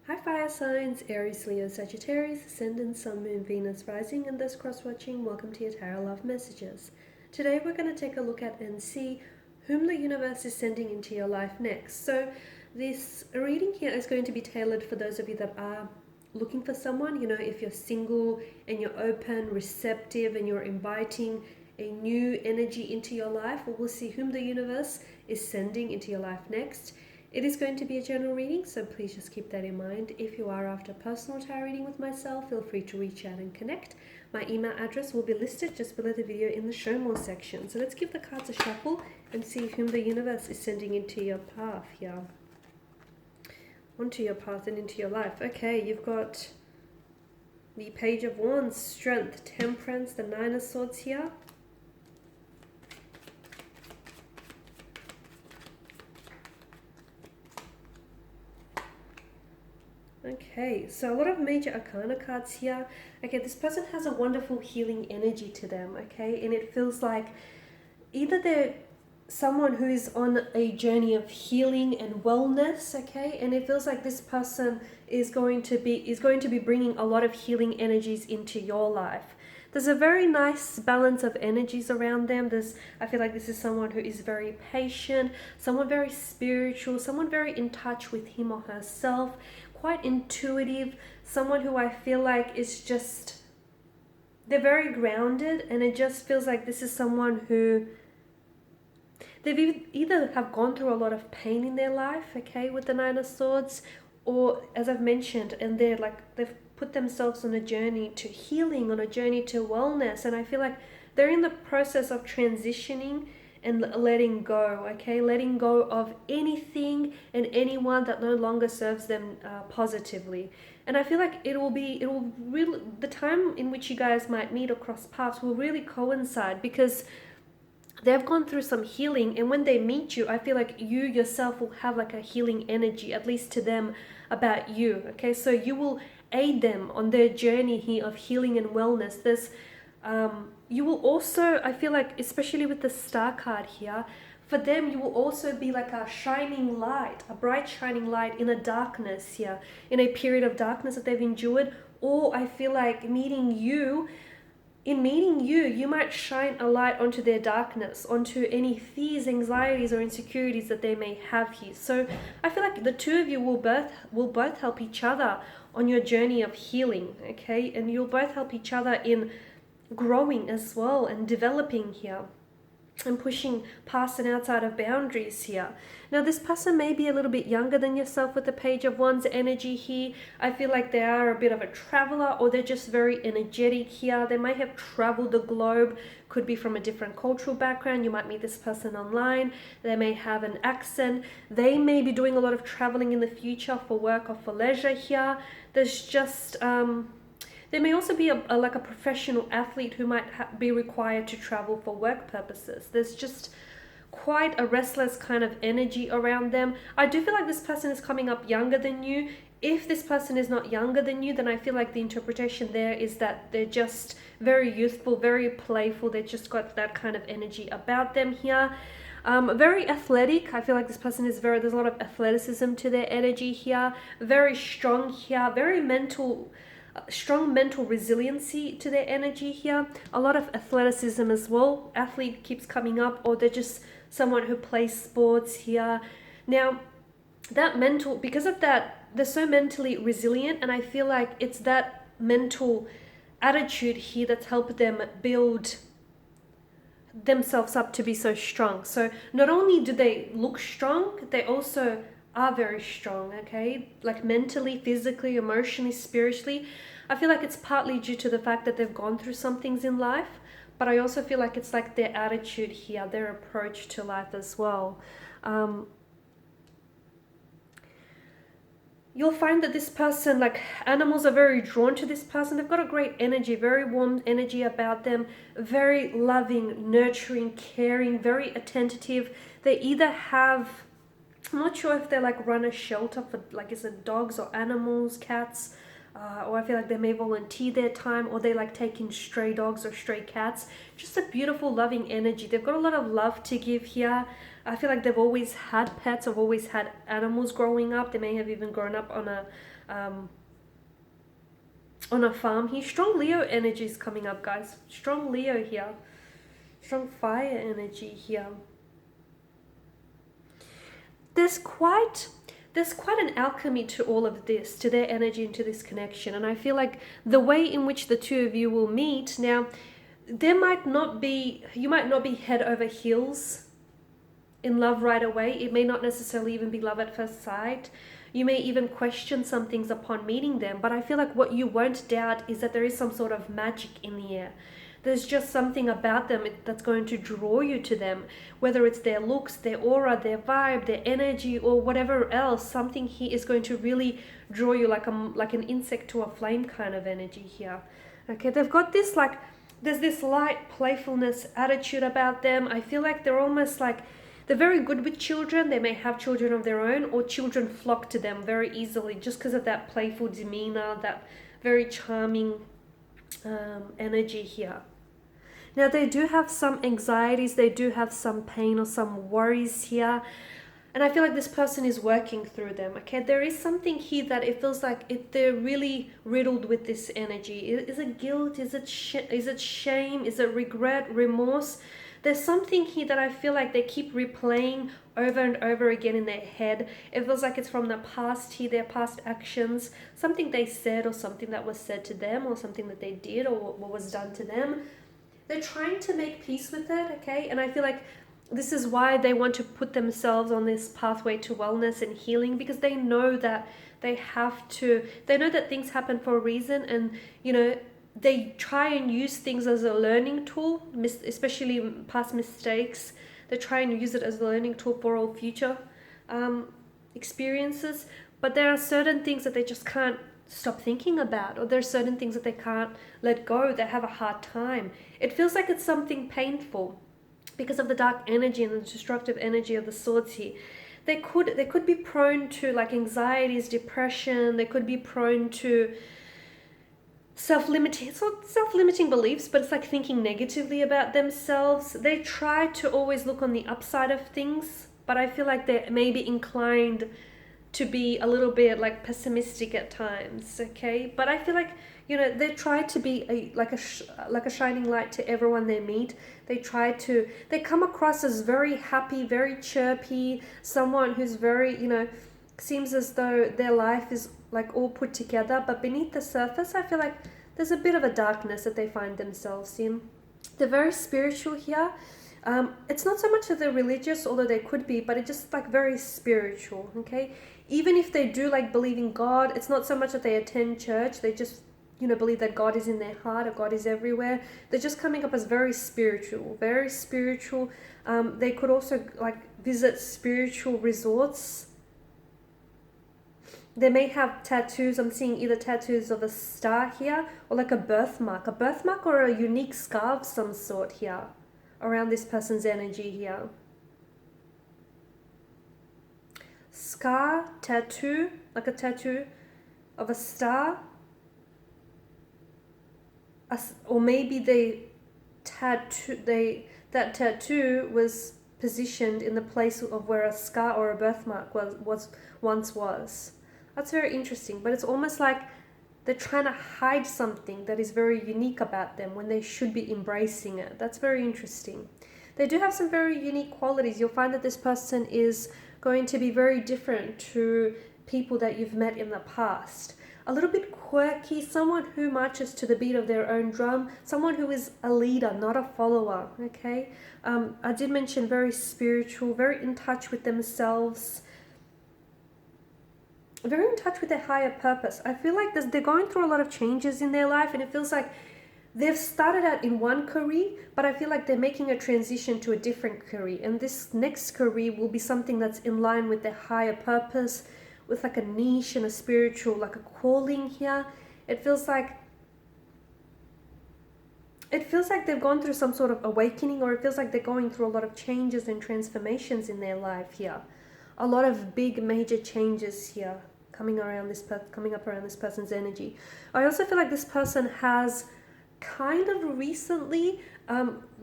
Hi fire signs, Aries, Leo, Sagittarius, Ascendant, Sun, Moon, Venus, Rising, and those cross-watching, welcome to your Tarot Love Messages. Today we're going to take a look at and see whom the universe is sending into your life next. So this reading here is going to be tailored for those of you that are looking for someone. If you're single and you're open, receptive, and you're inviting a new energy into your life, we'll see whom the universe is sending into your life next. It is going to be a general reading, so please just keep that in mind. If you are after a personal tarot reading with myself, feel free to reach out and connect. My email address will be listed just below the video in the show more section. So let's give the cards a shuffle and see whom the universe is sending into your path here. Onto your path and into your life. Okay, you've got the Page of Wands, Strength, Temperance, the Nine of Swords here. Okay, so a lot of major arcana cards here. Okay, this person has a wonderful healing energy to them, okay? And it feels like either they're someone who is on a journey of healing and wellness, okay? And it feels like this person is going to be bringing a lot of healing energies into your life. There's a very nice balance of energies around them. I feel like this is someone who is very patient, someone very spiritual, someone very in touch with him or herself, quite intuitive, someone who I feel like is just, they're very grounded, and it just feels like this is someone who they've either have gone through a lot of pain in their life, okay, with the Nine of Swords, or as I've mentioned, and they've put themselves on a journey to healing, on a journey to wellness, and I feel like they're in the process of transitioning and letting go, okay? Letting go of anything and anyone that no longer serves them positively. And I feel like the time in which you guys might meet or cross paths will really coincide, because they've gone through some healing, and when they meet you, I feel like you yourself will have like a healing energy, at least to them, about you, okay? So you will aid them on their journey here of healing and wellness. You will also, I feel like, especially with the Star card here, for them you will also be like a shining light, a bright shining light in a darkness here, in a period of darkness that they've endured. Or I feel like in meeting you, you might shine a light onto their darkness, onto any fears, anxieties, or insecurities that they may have here. So I feel like the two of you will both help each other on your journey of healing, okay? And you'll both help each other in growing as well and developing here and pushing past and outside of boundaries here. Now this person may be a little bit younger than yourself with the Page of Wands energy here. I feel like they are a bit of a traveler, or they're just very energetic here. They might have traveled the globe, could be from a different cultural background. You might meet this person online. They may have an accent. They may be doing a lot of traveling in the future for work or for leisure here. There's just there may also be like a professional athlete who might be required to travel for work purposes. There's just quite a restless kind of energy around them. I do feel like this person is coming up younger than you. If this person is not younger than you, then I feel like the interpretation there is that they're just very youthful, very playful. They've just got that kind of energy about them here. Very athletic. I feel like this person is there's a lot of athleticism to their energy here. Very strong here. Very strong mental resiliency to their energy here. A lot of athleticism as well. Athlete keeps coming up, or they're just someone who plays sports here. Now, because of that, they're so mentally resilient, and I feel like it's that mental attitude here that's helped them build themselves up to be so strong. So not only do they look strong, they also are very strong, okay? Like mentally, physically, emotionally, spiritually. I feel like it's partly due to the fact that they've gone through some things in life, but I also feel like it's like their attitude here, their approach to life as well. You'll find that this person, like animals are very drawn to this person. They've got a great energy, very warm energy about them, very loving, nurturing, caring, very attentive. They either have, I'm not sure if they like run a shelter for, like, is it dogs or animals, cats, or I feel like they may volunteer their time, or they like take in stray dogs or stray cats. Just a beautiful, loving energy. They've got a lot of love to give here. I feel like they've always had pets or always had animals growing up. They may have even grown up on a farm here. Strong Leo energy is coming up, guys. Strong Leo here. Strong fire energy here. There's quite an alchemy to all of this, to their energy and to this connection. And I feel like the way in which the two of you will meet, now, you might not be head over heels in love right away. It may not necessarily even be love at first sight. You may even question some things upon meeting them, but I feel like what you won't doubt is that there is some sort of magic in the air. There's just something about them that's going to draw you to them, whether it's their looks, their aura, their vibe, their energy, or whatever else. Something here is going to really draw you like an insect to a flame kind of energy here. Okay, they've got this there's this light playfulness attitude about them. I feel like they're almost like, they're very good with children. They may have children of their own, or children flock to them very easily just because of that playful demeanor, that very charming energy here. Now, they do have some anxieties, they do have some pain or some worries here, and I feel like this person is working through them. Okay, there is something here that it feels like they're really riddled with this energy. Is it guilt? Is it shame? Is it regret, remorse? There's something here that I feel like they keep replaying over and over again in their head. It feels like it's from the past here, their past actions, something they said or something that was said to them or something that they did or what was done to them. They're trying to make peace with it, okay? And I feel like this is why they want to put themselves on this pathway to wellness and healing, because they know that they know that things happen for a reason, and, you know, they try and use things as a learning tool, especially past mistakes. They try and use it as a learning tool for all future experiences. But there are certain things that they just can't stop thinking about, or there are certain things that they can't let go. They have a hard time. It feels like it's something painful because of the dark energy and the destructive energy of the swords here. They could be prone to like anxieties, depression. They could be prone to self-limiting beliefs, but it's like thinking negatively about themselves. They try to always look on the upside of things, but I feel like they may be inclined to be a little bit like pessimistic at times, okay? But I feel like, you know, they try to be like a shining light to everyone they meet. They come across as very happy, very chirpy, someone who's very, you know, seems as though their life is like all put together, but beneath the surface, I feel like there's a bit of a darkness that they find themselves in. They're very spiritual here. It's not so much that they're religious, although they could be, but it's just like very spiritual, okay? Even if they do like believe in God, it's not so much that they attend church. They just, you know, believe that God is in their heart or God is everywhere. They're just coming up as very spiritual, very spiritual. They could also like visit spiritual resorts. They may have tattoos. I'm seeing either tattoos of a star here or like a birthmark or a unique scar of some sort here around this person's energy here. Scar, tattoo, like a tattoo of a star. Or maybe that tattoo was positioned in the place of where a scar or a birthmark once was. That's very interesting, but it's almost like they're trying to hide something that is very unique about them when they should be embracing it. That's very interesting. They do have some very unique qualities. You'll find that this person is going to be very different to people that you've met in the past. A little bit quirky, someone who marches to the beat of their own drum, someone who is a leader, not a follower, okay? I did mention very spiritual, very in touch with themselves, very in touch with their higher purpose. I feel like they're going through a lot of changes in their life, and it feels like they've started out in one career, but I feel like they're making a transition to a different career, and this next career will be something that's in line with their higher purpose, with like a niche and a spiritual, like a calling here. It feels like they've gone through some sort of awakening, or it feels like they're going through a lot of changes and transformations in their life here. A lot of big major changes here coming up around this person's energy. I also feel like this person has kind of recently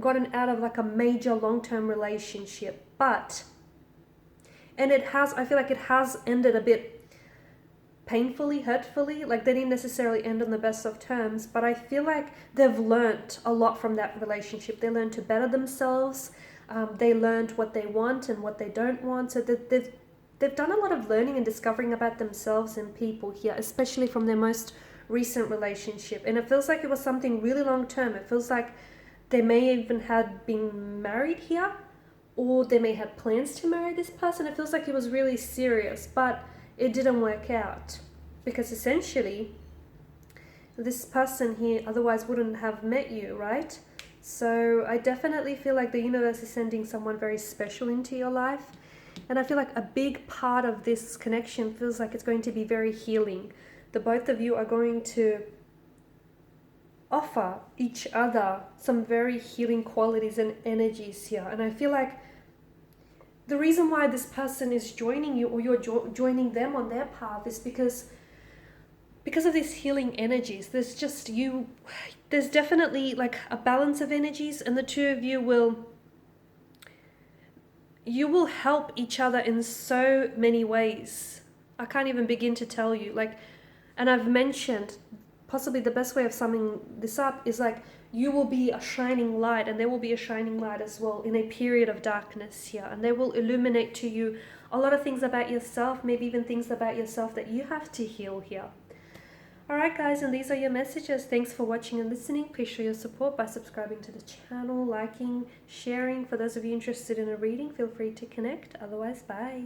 gotten out of like a major long-term relationship, and it has, I feel like it has ended a bit painfully, hurtfully. Like, they didn't necessarily end on the best of terms, but I feel like they've learned a lot from that relationship. They learned to better themselves. They learned what they want and what they don't want. So they've done a lot of learning and discovering about themselves and people here, especially from their most recent relationship. And it feels like it was something really long term. It feels like they may even had been married here, or they may have plans to marry this person. It feels like it was really serious, but it didn't work out, because essentially this person here otherwise wouldn't have met you, right? So I definitely feel like the universe is sending someone very special into your life. And I feel like a big part of this connection feels like it's going to be very healing. The both of you are going to offer each other some very healing qualities and energies here. And I feel like the reason why this person is joining you, or you're joining them on their path, is because of these healing energies. There's definitely like a balance of energies, and the two of you will help each other in so many ways. I can't even begin to tell you. Like, and I've mentioned, possibly the best way of summing this up is like, you will be a shining light, and there will be a shining light as well in a period of darkness here. And they will illuminate to you a lot of things about yourself, maybe even things about yourself that you have to heal here. Alright guys, and these are your messages. Thanks for watching and listening. Please show your support by subscribing to the channel, liking, sharing. For those of you interested in a reading, feel free to connect. Otherwise, bye.